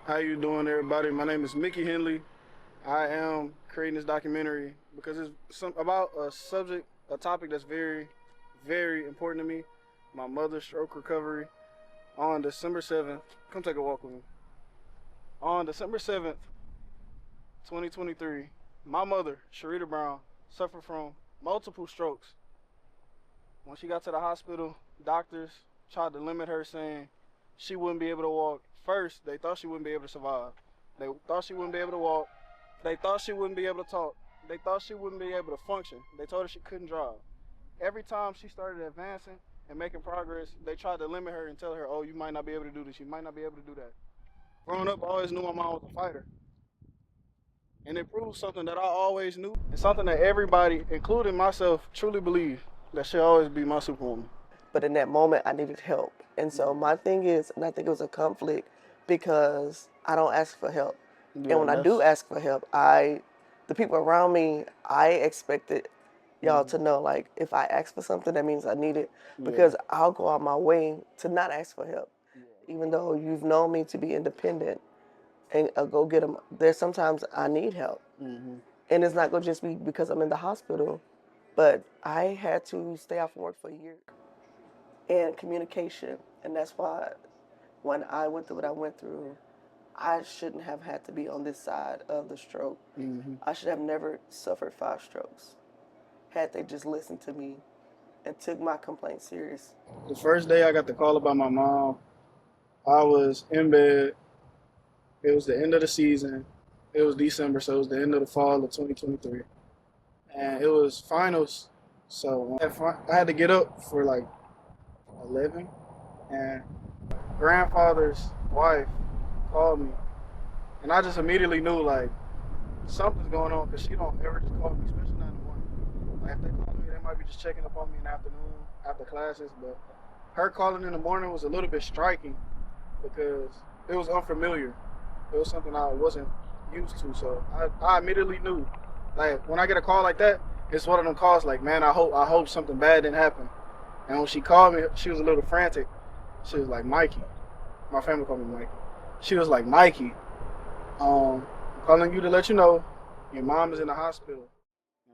How you doing, everybody? My name is Mickey Henley. I am creating this documentary because it's about a subject, a topic that's very, very important to me. My mother's stroke recovery on December 7th. Come take a walk with me. On December 7th, 2023, my mother, Sharita Brown, suffered from multiple strokes. When she got to the hospital, doctors tried to limit her, saying she wouldn't be able to walk. First, they thought she wouldn't be able to survive. They thought she wouldn't be able to walk. They thought she wouldn't be able to talk. They thought she wouldn't be able to function. They told her she couldn't drive. Every time she started advancing and making progress, they tried to limit her and tell her, oh, you might not be able to do this. You might not be able to do that. Growing up, I always knew my mom was a fighter. And it proves something that I always knew and something that everybody, including myself, truly believe that she'll always be my superwoman. But in that moment, I needed help. And so my thing is, and I think it was a conflict because I don't ask for help. Yeah, And when I do ask for help, the people around me, I expected y'all to know, like, if I ask for something, that means I need it because I'll go out my way to not ask for help. Even though you've known me to be independent and go get them, there's sometimes I need help. And it's not going to just be because I'm in the hospital, but I had to stay off from work for a year. And communication. And that's why when I went through what I went through, I shouldn't have had to be on this side of the stroke. I should have never suffered 5 strokes had they just listened to me and took my complaint serious. The first day I got the call about my mom, I was in bed. It was the end of the season. It was December, so it was the end of the fall of 2023. And it was finals. So I had to get up for like 11. And grandfather's wife called me. And I just immediately knew like something's going on because she don't ever just call me, especially not in the morning. Like if they call me, they might be just checking up on me in the afternoon after classes. But her calling in the morning was a little bit striking because it was unfamiliar. It was something I wasn't used to. So I immediately knew. Like when I get a call like that, it's one of them calls like, man, I hope something bad didn't happen. And when she called me, she was a little frantic. She was like, Mikey. My family called me Mikey. She was like, Mikey, I'm calling you to let you know your mom is in the hospital.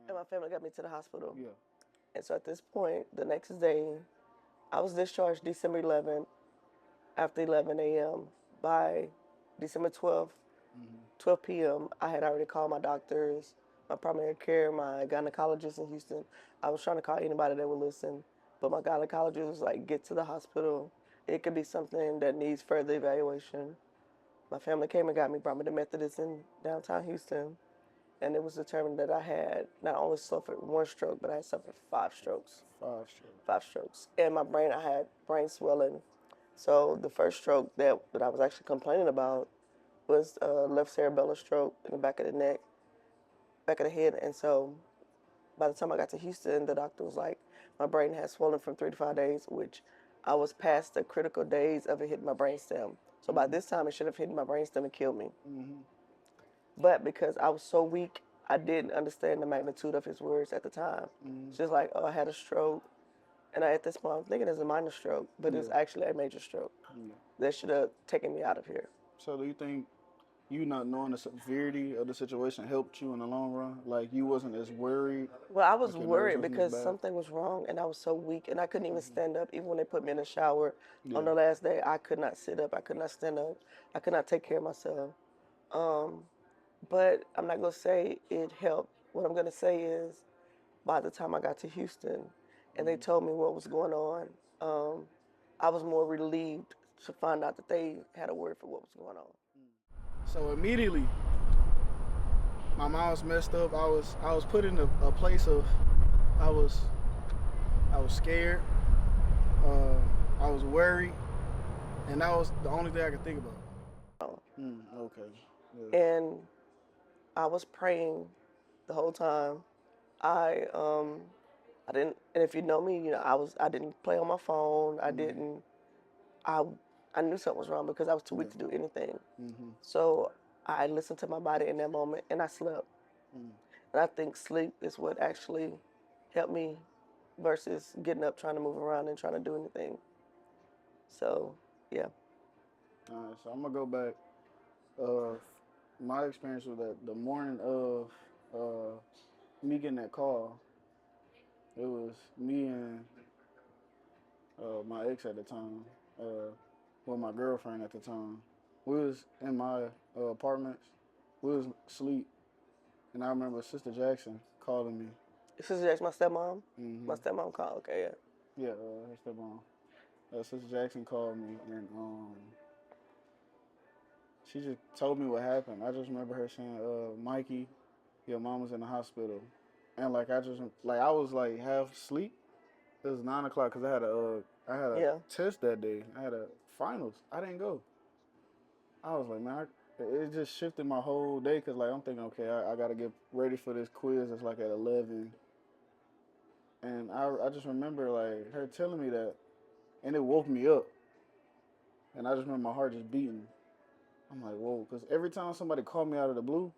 And my family got me to the hospital. Yeah. And so at this point, the next day, I was discharged December 11th after 11 a.m. By December 12th, 12 p.m., I had already called my doctors, my primary care, my gynecologist in Houston. I was trying to call anybody that would listen, but my gynecologist was like, get to the hospital. It could be something that needs further evaluation. My family came and got me, brought me to Methodist in downtown Houston, and it was determined that I had not only suffered 1 stroke, but I had suffered 5 strokes. 5 strokes. 5 strokes. And my brain, I had brain swelling. So the first stroke that I was actually complaining about was left cerebellar stroke in the back of the neck, back of the head. And so by the time I got to Houston, the doctor was like, my brain has swollen from 3 to 5 days, which I was past the critical days of it hitting my brainstem. So by this time, it should have hit my brainstem and killed me. But because I was so weak, I didn't understand the magnitude of his words at the time. It's just like, oh, I had a stroke. And at this point, I'm thinking it's a minor stroke, but it's actually a major stroke. That should have taken me out of here. So do you think you not knowing the severity of the situation helped you in the long run? Like you wasn't as worried? Well, I was Like your nerves worried wasn't as because bad? something was wrong and I was so weak and I couldn't even stand up. Even when they put me in the shower on the last day, I could not sit up. I could not stand up. I could not take care of myself. But I'm not going to say it helped. What I'm going to say is by the time I got to Houston and they told me what was going on, I was more relieved to find out that they had a word for what was going on. So immediately, my mom was messed up. I was put in a place of I was scared. I was worried, and that was the only thing I could think about. Okay. Yeah. And I was praying the whole time. I didn't, and if you know me, I didn't play on my phone. I I knew something was wrong because I was too weak to do anything. So I listened to my body in that moment and I slept. And I think sleep is what actually helped me versus getting up trying to move around and trying to do anything. So yeah. All right, so I'm gonna go back. Uh, my experience was that the morning of uh, me getting that call, it was me and my ex at the time, uh, well, my girlfriend at the time. We was in my apartments. We was asleep, and I remember Sister Jackson calling me. This is just my stepmom. My Hmm. stepmom called. Okay, yeah. Yeah, her stepmom. Sister Jackson called me, and she just told me what happened. I just remember her saying, "Mikey, your mom was in the hospital," and like I was like half asleep. It was 9 o'clock because I had a Yeah. test that day. I had a finals. I didn't go. I was like, man, it just shifted my whole day because like I'm thinking, okay, I got to get ready for this quiz. It's like at 11, and I just remember like her telling me that, and it woke me up, and I just remember my heart just beating. I'm like, whoa, because every time somebody called me out of the blue,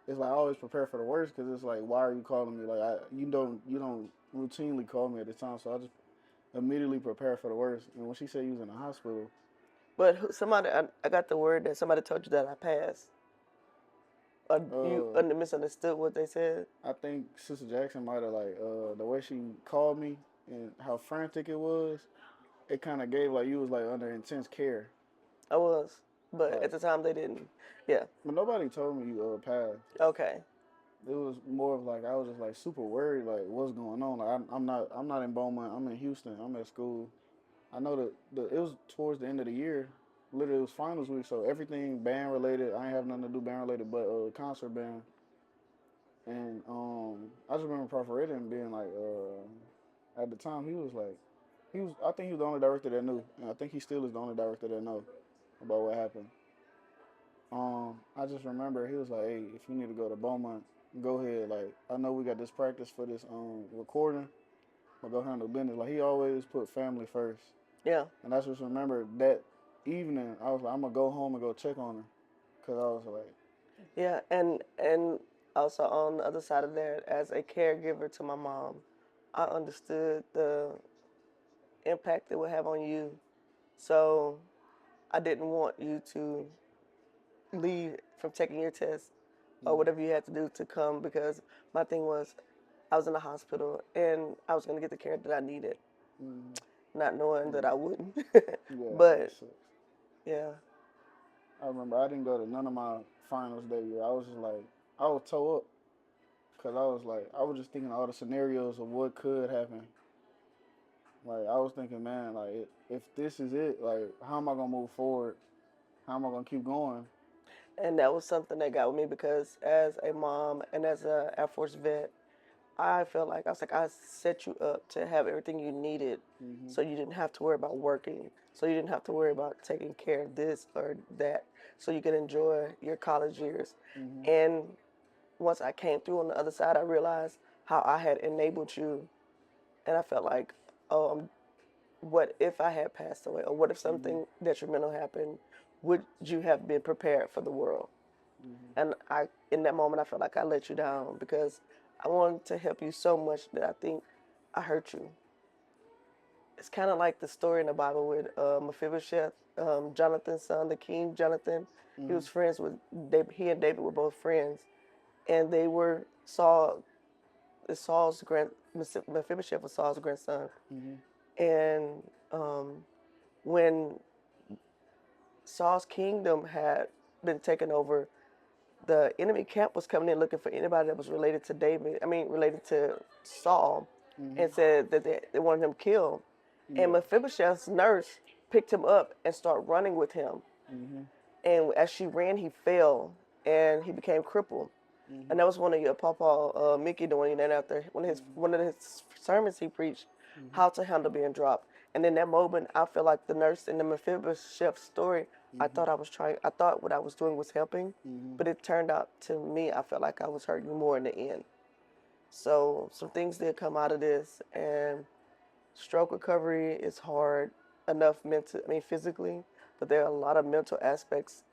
it's like I always prepare for the worst because it's like, why are you calling me? Like you don't routinely call me at this time, so I just immediately prepare for the worst. And when she said you was in the hospital, But somebody, I got the word that somebody told you that I passed. Or you uh, misunderstood what they said? I think Sister Jackson might have like the way she called me and how frantic it was. It kind of gave like you was like under intense care. I was. But Like, at the time they didn't. Yeah. but nobody told me you passed. Okay. It was more of like I was just like super worried, like what's going on. Like I'm not in Beaumont. I'm in Houston. I'm at school. I know that it was towards the end of the year. Literally, it was finals week, so everything band related. I ain't have nothing to do band related, but concert band. And I just remember Prophet Redden being like, at the time he was like, he was. I think he was the only director that knew, and I think he still is the only director that know about what happened. I just remember he was like, "Hey, if you need to go to Beaumont, go ahead. Like, I know we got this practice for this recording, but go handle business." Like he always put family first, Yeah. and I just remember that evening. I was like, "I'm gonna go home and go check on her," cause I was like, Yeah. And also on the other side of that, as a caregiver to my mom, I understood the impact it would have on you. So I didn't want you to leave from taking your test or mm, whatever you had to do to come because my thing was I was in the hospital and I was going to get the care that I needed, mm, not knowing that mm, I wouldn't. yeah, that But sucks. yeah, I remember I didn't go to none of my finals that year. I was just like, I was toe up because I was like, I was just thinking all the scenarios of what could happen. Like I was thinking, man, like if this is it, like how am I gonna move forward? How am I gonna keep going? and that was something that got with me because as a mom and as a Air Force vet, I felt like I was like I set you up to have everything you needed, Hmm. so you didn't have to worry about working, so you didn't have to worry about taking care of this or that, so you could enjoy your college years. Hmm. And once I came through on the other side, I realized how I had enabled you, and I felt like, oh, what if I had passed away, or what if Hmm. something detrimental happened? Would you have been prepared for the world? Hmm. And in that moment, I felt like I let you down because I wanted to help you so much that I think I hurt you. It's kind of like the story in the Bible with Mephibosheth, Jonathan's son, the king Jonathan. He Hmm. was friends with David. He and David were both friends, and they were Saul's Mephibosheth was Saul's grandson. Hmm. And when Saul's kingdom had been taken over, the enemy camp was coming in looking for anybody that was related to David. I mean, related to Saul, and Hmm. said that they wanted him killed. And Yeah. Mephibosheth's nurse picked him up and started running with him. Hmm. And as she ran, he fell and he became crippled. Hmm. And that was one of your Papa Mickey doing that after one of his sermons he preached, Hmm. how to handle being dropped. And in that moment, I feel like the nurse in the Mephibosheth story. Hmm. I thought what I was doing was helping, Hmm. but it turned out to me, I felt like I was hurting more in the end. So some things did come out of this, and stroke recovery is hard enough physically, but there are a lot of mental aspects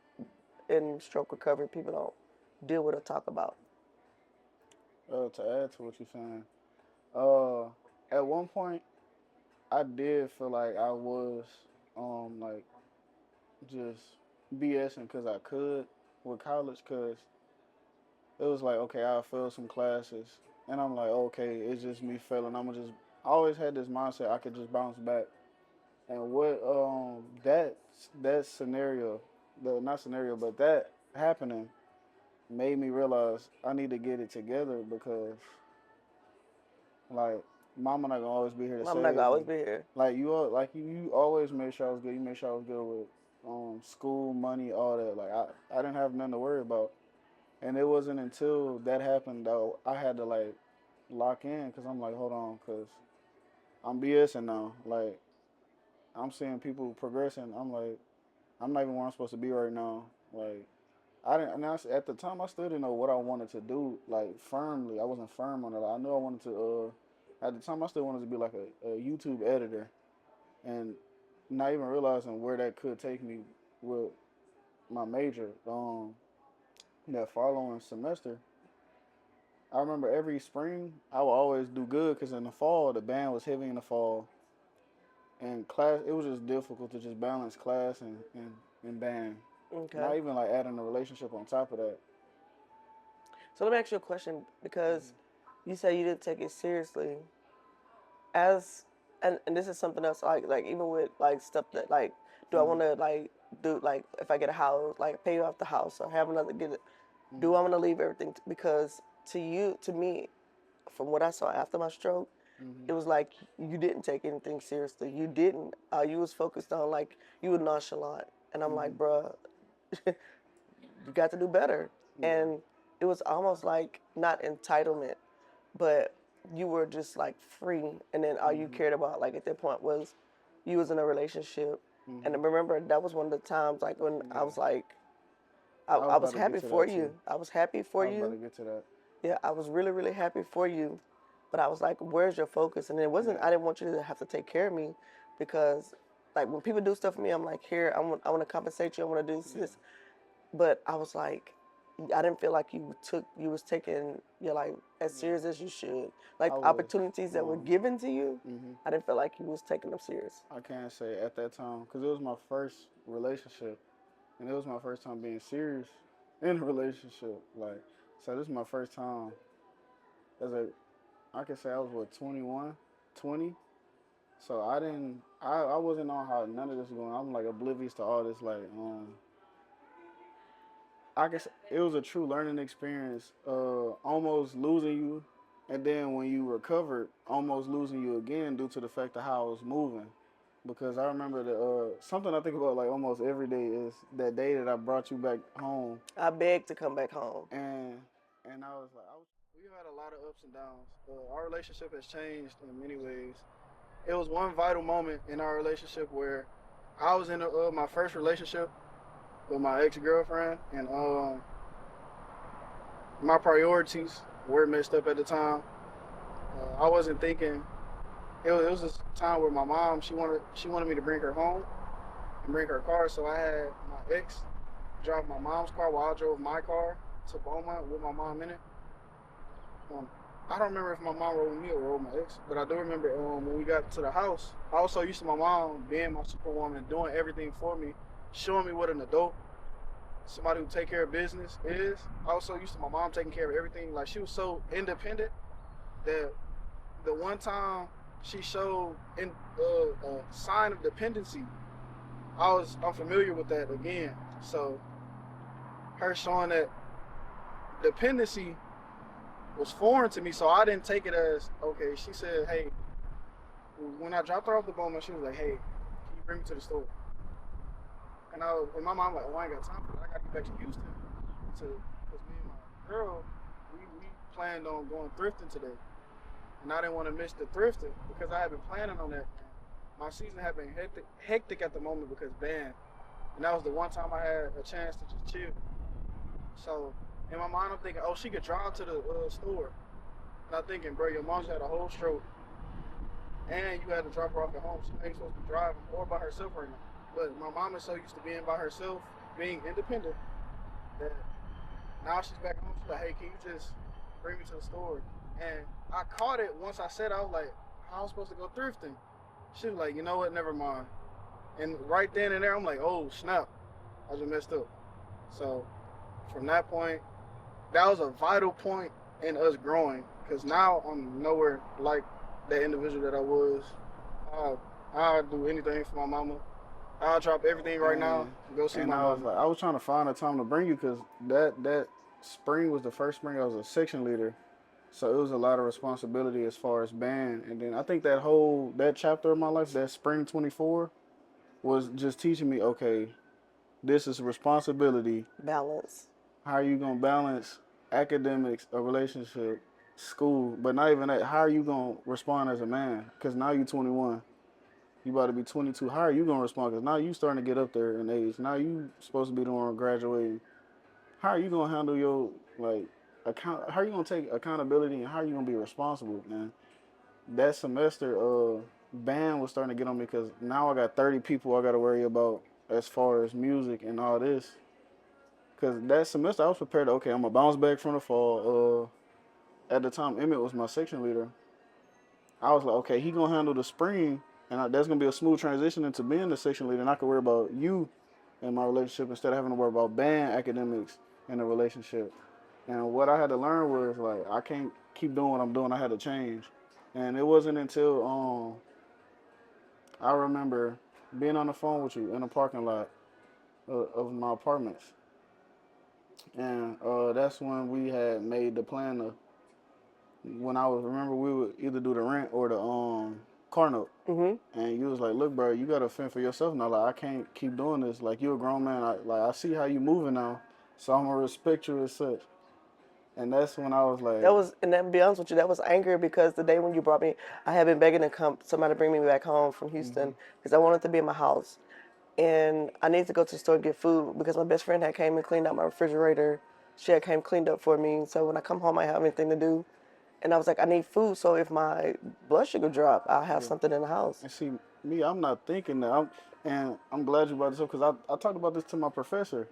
in stroke recovery people don't deal with or talk about. To add to what you're saying, uh, at one point I did feel like I was like just BSing because I could. with college because it was like, okay, I failed some classes, and I'm like, okay, it's just me failing. I always had this mindset I could just bounce back. And what that scenario, the not scenario, but that happening made me realize I need to get it together because like mama not gonna always be here to I'm not save gonna me. always be here. You always made sure I was good. You made sure I was good with school, money, all that. Like I didn't have nothing to worry about. And it wasn't until that happened though I had to like lock in because I'm like, hold on, because I'm BSing now. Like I'm seeing people progressing. I'm like, I'm not even where I'm supposed to be right now. Like I didn't. At the time, I still didn't know what I wanted to do. Like firmly, I wasn't firm on it. I knew I wanted to. At the time, I still wanted to be like a YouTube editor, and not even realizing where that could take me with my major. That following semester, I remember every spring I would always do good because in the fall the band was heavy in the fall, and class it was just difficult to just balance class and band. Okay. Not even like adding a relationship on top of that. So let me ask you a question because Mm-hmm. you say you didn't take it seriously. As and this is something else like even with like stuff that like do I Mm-hmm. want to like do like if I get a house like pay off the house or have another get it, do I want to leave everything because to me from what I saw after my stroke Mm-hmm. it was like you didn't take anything seriously. You didn't. You was focused on like you were nonchalant, and I'm Mm-hmm. like, bruh, you got to do better. Yeah. And it was almost like not entitlement, but you were just like free. And then all you Mm-hmm. cared about like at that point was you was in a relationship. And I Mm-hmm. remember that was one of the times like when I Yeah. was like, I was I was about to get happy to for that you. too. I was happy for I was about to you. get to that. Yeah, I was really, really happy for you. But I was like, where's your focus? And it wasn't, Yeah. I didn't want you to have to take care of me because, like, when people do stuff for me, I'm like, here, I want to compensate you. I want to do this, Yeah. this. But I was like, I didn't feel like you was taking your life as Yeah. serious as you should. I Like, was. opportunities that were Um. given to you, Mm-hmm. I didn't feel like you was taking them serious. I can't say at that time because it was my first relationship, and it was my first time being serious in a relationship. Like, so this is my first time as a. I can say I was what 21, 20. So I didn't. I wasn't on how none of this was going. I'm like oblivious to all this. Like I guess it was a true learning experience. Almost losing you, and then when you recovered, almost losing you again due to the fact of how I was moving. Because I remember something I think about like almost every day is that day that I brought you back home, I begged to come back home. and I was like, we've had a lot of ups and downs. Our relationship has changed in many ways. It was one vital moment in our relationship where I was in my first relationship with my ex girlfriend, and my priorities were messed up at the time. I wasn't thinking. It was this time where my mom she wanted me to bring her home and bring her car, so I had my ex drive my mom's car while I drove my car to Beaumont with my mom in it. Um, I don't remember if my mom rode with me or rode with my ex, but I do remember when we got to the house, I was so used to my mom being my superwoman, doing everything for me, showing me what an adult, somebody who take care of business is. I was so used to my mom taking care of everything. Like she was so independent that the one time she showed a sign of dependency, I'm familiar with that again. So her showing that dependency was foreign to me, so I didn't take it as okay. She said, "Hey," when I dropped her off the Bowman, she was like, "Hey, can you bring me to the store?" And my mom like, "Oh, I ain't got time for that. I got to get back to Houston because me and my girl, we planned on going thrifting today, and I didn't want to miss the thrifting because I had been planning on that. My season had been hectic at the moment because band, and that was the one time I had a chance to just chill. So in my mind, I'm thinking, oh, she could drive to the store. And I'm thinking, bro, your mom's had a whole stroke, and you had to drop her off at home. She ain't supposed to be driving or by herself right now. But my mom is so used to being by herself, being independent, that now she's back home. She's like, hey, can you just bring me to the store? And I caught it once I said, I was like, how am I supposed to go thrifting? She was like, you know what, never mind. And right then and there, I'm like, oh, snap. I just messed up. So from that point, that was a vital point in us growing. Because now I'm nowhere like that individual that I was. I'll, I'll do anything for my mama. I'll drop everything right now and go see And my I was mama. like, I was trying to find a time to bring you because that spring was the first spring I was a section leader, so it was a lot of responsibility as far as band. And then I think that chapter of my life, that spring 24, was just teaching me, okay, this is responsibility. Balance. How are you gonna balance academics, a relationship, school, but not even that? How are you gonna respond as a man? Because now you're 21. You about to be 22. How are you gonna respond? Because now you starting to get up there in age. Now you supposed to be the one graduating. How are you gonna handle your like account? How are you gonna take accountability and how are you gonna be responsible, man? That semester, band was starting to get on me because now I got 30 people I got to worry about as far as music and all this. Because that semester I was prepared. To, okay, I'm gonna bounce back from the fall. At the time, Emmett was my section leader. I was like, okay, he gonna handle the spring, and that's gonna be a smooth transition into being the section leader, and I can worry about you and my relationship instead of having to worry about band academics and the relationship. And what I had to learn was like I can't keep doing what I'm doing. I had to change, and it wasn't until I remember being on the phone with you in the parking lot of my apartments, and that's when we had made the plan to when I was remember we would either do the rent or the car note. And you was like, look, bro, you gotta fend for yourself now. Like, I can't keep doing this. Like, you a grown man. I see how you moving now, so I'm gonna respect you as such. And that's when I was like, That was, and then to be honest with you, that was anger because the day when you brought me, I had been begging to come, somebody to bring me back home from Houston because I wanted to be in my house. And I needed to go to the store and get food because my best friend had came and cleaned out my refrigerator. She had came cleaned up for me. So when I come home, I have anything to do. And I was like, I need food. So if my blood sugar drop, I'll have yeah. something in the house. And see, me, I'm not thinking that. And I'm glad you brought this up because I talked about this to my professor.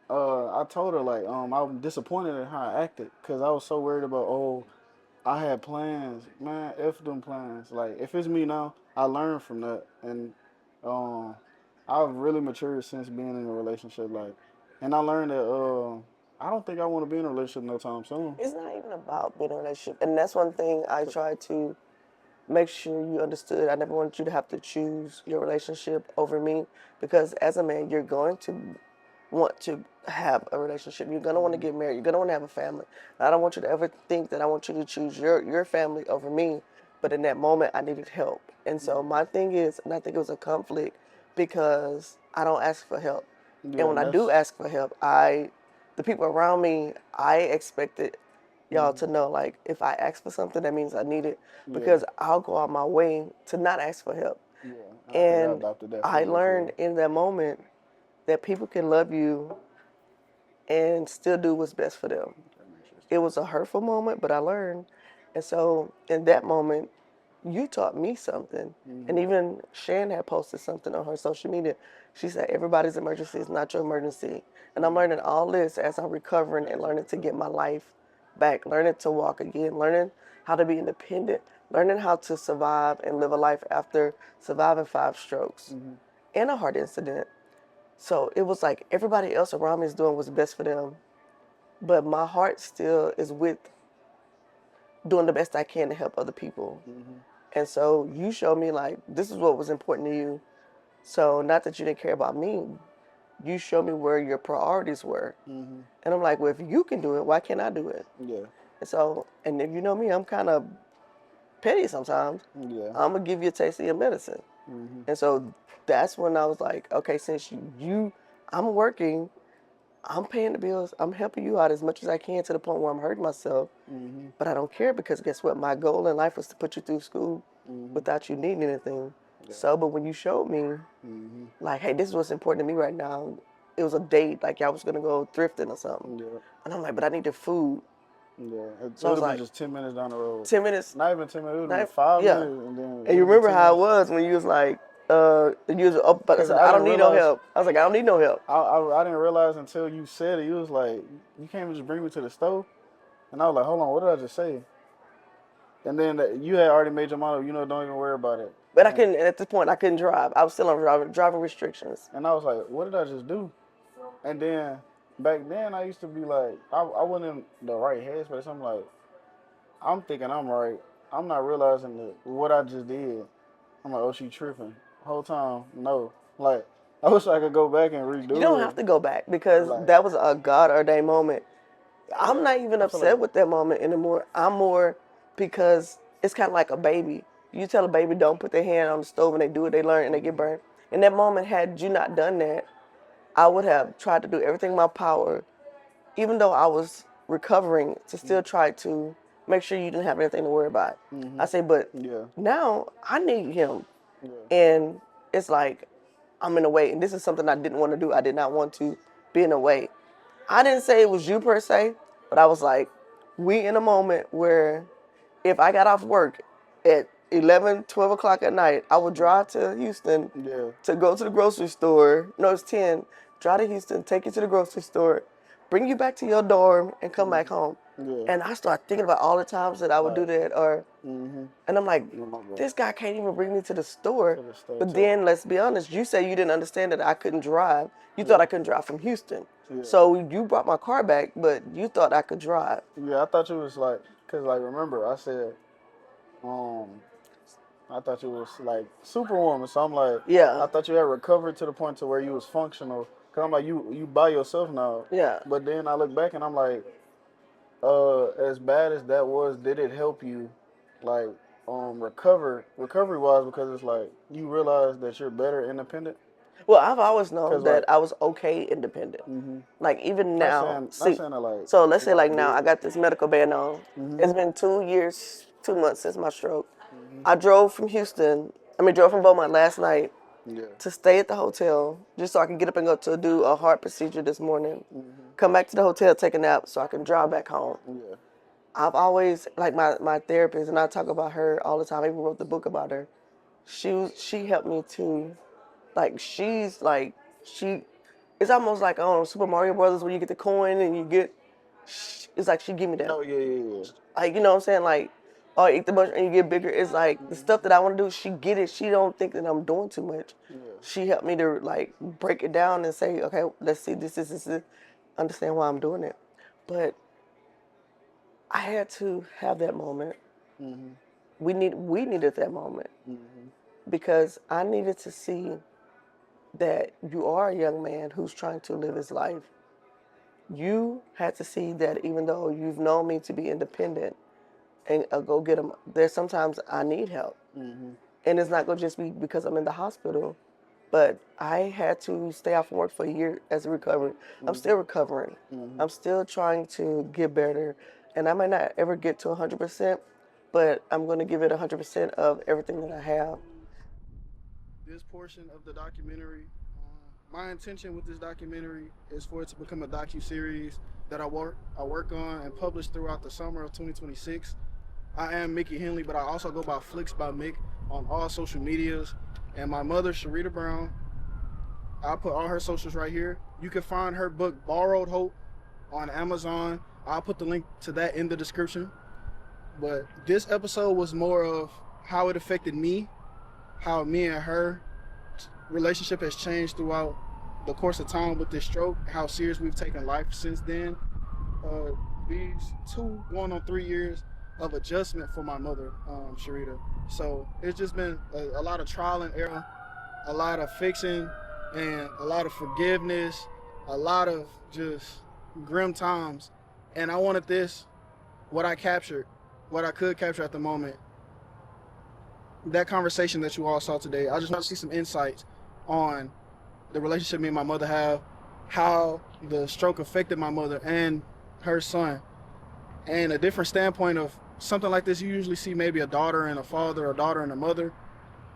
I told her like, I'm disappointed in how I acted because I was so worried about, I had plans, man. F them plans. Like, if it's me now, I learned from that, and um, I've really matured since being in a relationship. Like, and I learned that I don't think I want to be in a relationship no time soon. It's not even about being in a relationship. And that's one thing I try to make sure you understood. I never wanted you to have to choose your relationship over me because as a man, you're going to want to have a relationship. You're going to want to get married. You're going to want to have a family. And I don't want you to ever think that I want you to choose your family over me. But in that moment, I needed help. And so my thing is, and I think it was a conflict because I don't ask for help. And Yeah, when and I do that's ask for help, the people around me, I expected y'all to know, like, if I ask for something, that means I need it yeah, because I'll go out my way to not ask for help. yeah. I think I And adopted that I from you learned too. in that moment that people can love you and still do what's best for them. It was a hurtful moment, but I learned. And so in that moment, you taught me something. And even Shan had posted something on her social media. She said, everybody's emergency is not your emergency. And I'm learning all this as I'm recovering and learning to get my life back, learning to walk again, learning how to be independent, learning how to survive and live a life after surviving 5 strokes and a heart incident. So it was like everybody else around me is doing what's best for them, but my heart still is with doing the best I can to help other people. And so you showed me like this is what was important to you. So not that you didn't care about me, you showed me where your priorities were. And I'm like, well, if you can do it, why can't I do it? Yeah, And so, and if you know me, I'm kind of petty sometimes. yeah. I'm gonna give you a taste of your medicine. And so that's when I was like, okay, since I'm working, I'm paying the bills, I'm helping you out as much as I can to the point where I'm hurting myself. But I don't care because guess what? My goal in life was to put you through school without you needing anything. Yeah. So, but when you showed me, like, hey, this is what's important to me right now. It was a date, like y'all was gonna go thrifting or something. Yeah, And I'm like, but I need the food. yeah. It So I would was have been like, just 10 minutes down the road. 10 minutes. Not even 10 minutes. It would have been Not, 5 minutes, yeah. and then And it you would have remember been 10 how it minutes. was when you was like, you was up, but I Because said, I I don't didn't need no realize. help. I was like, I don't need no help. I didn't realize until you said it. You was like, you can't even just bring me to the stove. And I was like, hold on, what did I just say? And then you had already made your mind up. Don't even worry about it. But I couldn't, at this point, I couldn't drive. I was still on driving restrictions. And I was like, what did I just do? And then back then I used to be like, I wasn't in the right headspace. I'm like, I'm thinking I'm right. I'm not realizing that what I just did. I'm like, oh, she tripping. Whole time, no. Like, I wish I could go back and You don't redo have it. to go back because Like, that was a God ordained moment. I'm yeah, not even I feel upset like, with that moment anymore. I'm more because it's kind of like a baby. You tell a baby don't put their hand on the stove and they do it, they learn and they get burned. In that moment, had you not done that, I would have tried to do everything in my power, even though I was recovering, to still try to make sure you didn't have anything to worry about. I say, but yeah, now I need him. yeah, And it's like, I'm in a way, and this is something I didn't want to do. I did not want to be in a way. I didn't say it was you per se, but I was like, we in a moment where if I got off work at 11, 12 o'clock at night, I would drive to Houston yeah, to go to the grocery store. No, it's 10. Drive to Houston, take you to the grocery store, bring you back to your dorm, and come back home. yeah. And I started thinking about all the times that I would do Like, that, and I'm like, yeah, my bad. this guy can't even bring me to the store. To the store, But too. then, let's be honest, you say you didn't understand that I couldn't drive. You thought I couldn't drive from Houston. Yeah. So you brought my car back, but you thought I could drive. Yeah, I thought you was like, cause like remember I said, um, I thought you was like superwoman. So I'm like, Yeah. I thought you had recovered to the point to where you was functional. Cause I'm like, you by yourself now. Yeah. But then I look back and I'm like, as bad as that was, did it help you, like, recovery wise? Because it's like you realize that you're better independent. Well, I've always known 'Cause, that like- I was okay independent. Like even now, Not see, saying that, like, so let's say like, like now I got this medical band on. It's been 2 years, 2 months since my stroke. I drove from drove from Beaumont last night yeah, to stay at the hotel just so I can get up and go to do a heart procedure this morning. Come back to the hotel, take a nap so I can drive back home. yeah, I've always, like my therapist, and I talk about her all the time. I even wrote the book about her. She helped me to, like, it's almost like Super Mario Brothers where you get the coin and you get, it's like she give me that. no, yeah. Like, you know what I'm saying? Like, oh, eat the bunch and you get bigger. It's like the stuff that I want to do, she get it. She don't think that I'm doing too much. Yeah. She helped me to like break it down and say, okay, let's see this, understand why I'm doing it. But I had to have that moment. We needed that moment because I needed to see that you are a young man who's trying to live his life. You had to see that even though you've known me to be independent and go get them, there's sometimes I need help. And it's not going to just be because I'm in the hospital, but I had to stay off work for a year as a recovery. I'm still recovering. I'm still trying to get better. And I might not ever get to 100%, but I'm going to give it 100% of everything that I have. This portion of the documentary, my intention with this documentary is for it to become a docu-series that I work on and publish throughout the summer of 2026. I am Mickey Henley, but I also go by Flicks by Mick on all social medias. And my mother, Sharita Brown, I'll put all her socials right here. You can find her book, Borrowed Hope, on Amazon. I'll put the link to that in the description. But this episode was more of how it affected me, how me and her relationship has changed throughout the course of time with this stroke, how serious we've taken life since then. These 2 going on 3 years of adjustment for my mother, Sharita. So it's just been a lot of trial and error, a lot of fixing, and a lot of forgiveness, a lot of just grim times. And I wanted this, what I could capture at the moment, that conversation that you all saw today. I just want to see some insights on the relationship me and my mother have, how the stroke affected my mother and her son, and a different standpoint of something like this. You usually see maybe a daughter and a father, or a daughter and a mother.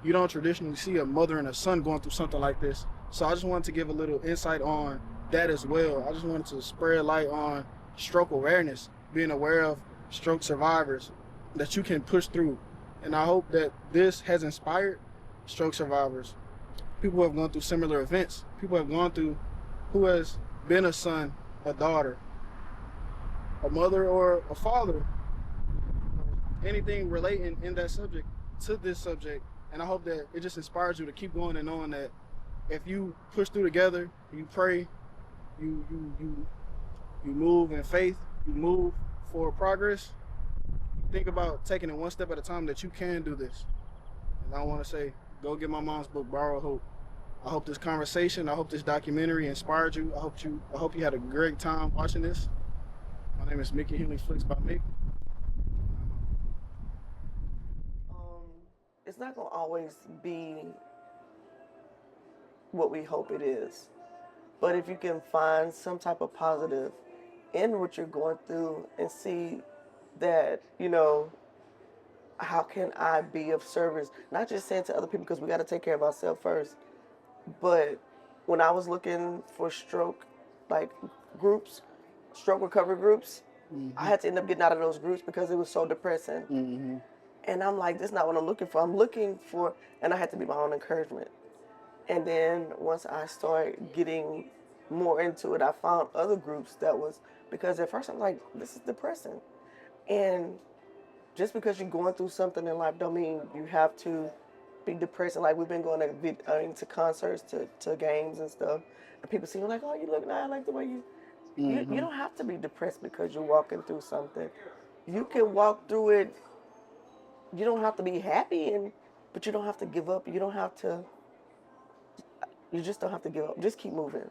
You don't traditionally see a mother and a son going through something like this. So I just wanted to give a little insight on that as well. I just wanted to spread light on stroke awareness, being aware of stroke survivors, that you can push through. And I hope that this has inspired stroke survivors, people who have gone through similar events, people who has been a son, a daughter, a mother, or a father, anything relating in that subject to this subject. And I hope that it just inspires you to keep going and knowing that if you push through together, you pray, you move in faith, you move for progress. You think about taking it one step at a time that you can do this. And I want to say, go get my mom's book, Borrow Hope. I hope this conversation, I hope this documentary inspired you. I hope you had a great time watching this. My name is Mickey Henley Flicks by Mick. Um, it's not gonna always be what we hope it is, but if you can find some type of positive in what you're going through and see that, how can I be of service? Not just saying to other people because we got to take care of ourselves first, but when I was looking for stroke, like groups, stroke recovery groups, I had to end up getting out of those groups because it was so depressing. Mm-hmm. And I'm like, this is not what I'm looking for. I'm looking for, and I had to be my own encouragement. And then once I started getting more into it, I found other groups that was, because at first I'm like, this is depressing. And just because you're going through something in life don't mean you have to be depressed. And like we've been going to concerts, to games and stuff. And people see you like, oh, you look nice, I like the way you don't have to be depressed because you're walking through something. You can walk through it. You don't have to be happy, but you don't have to give up. You just don't have to give up. Just keep moving.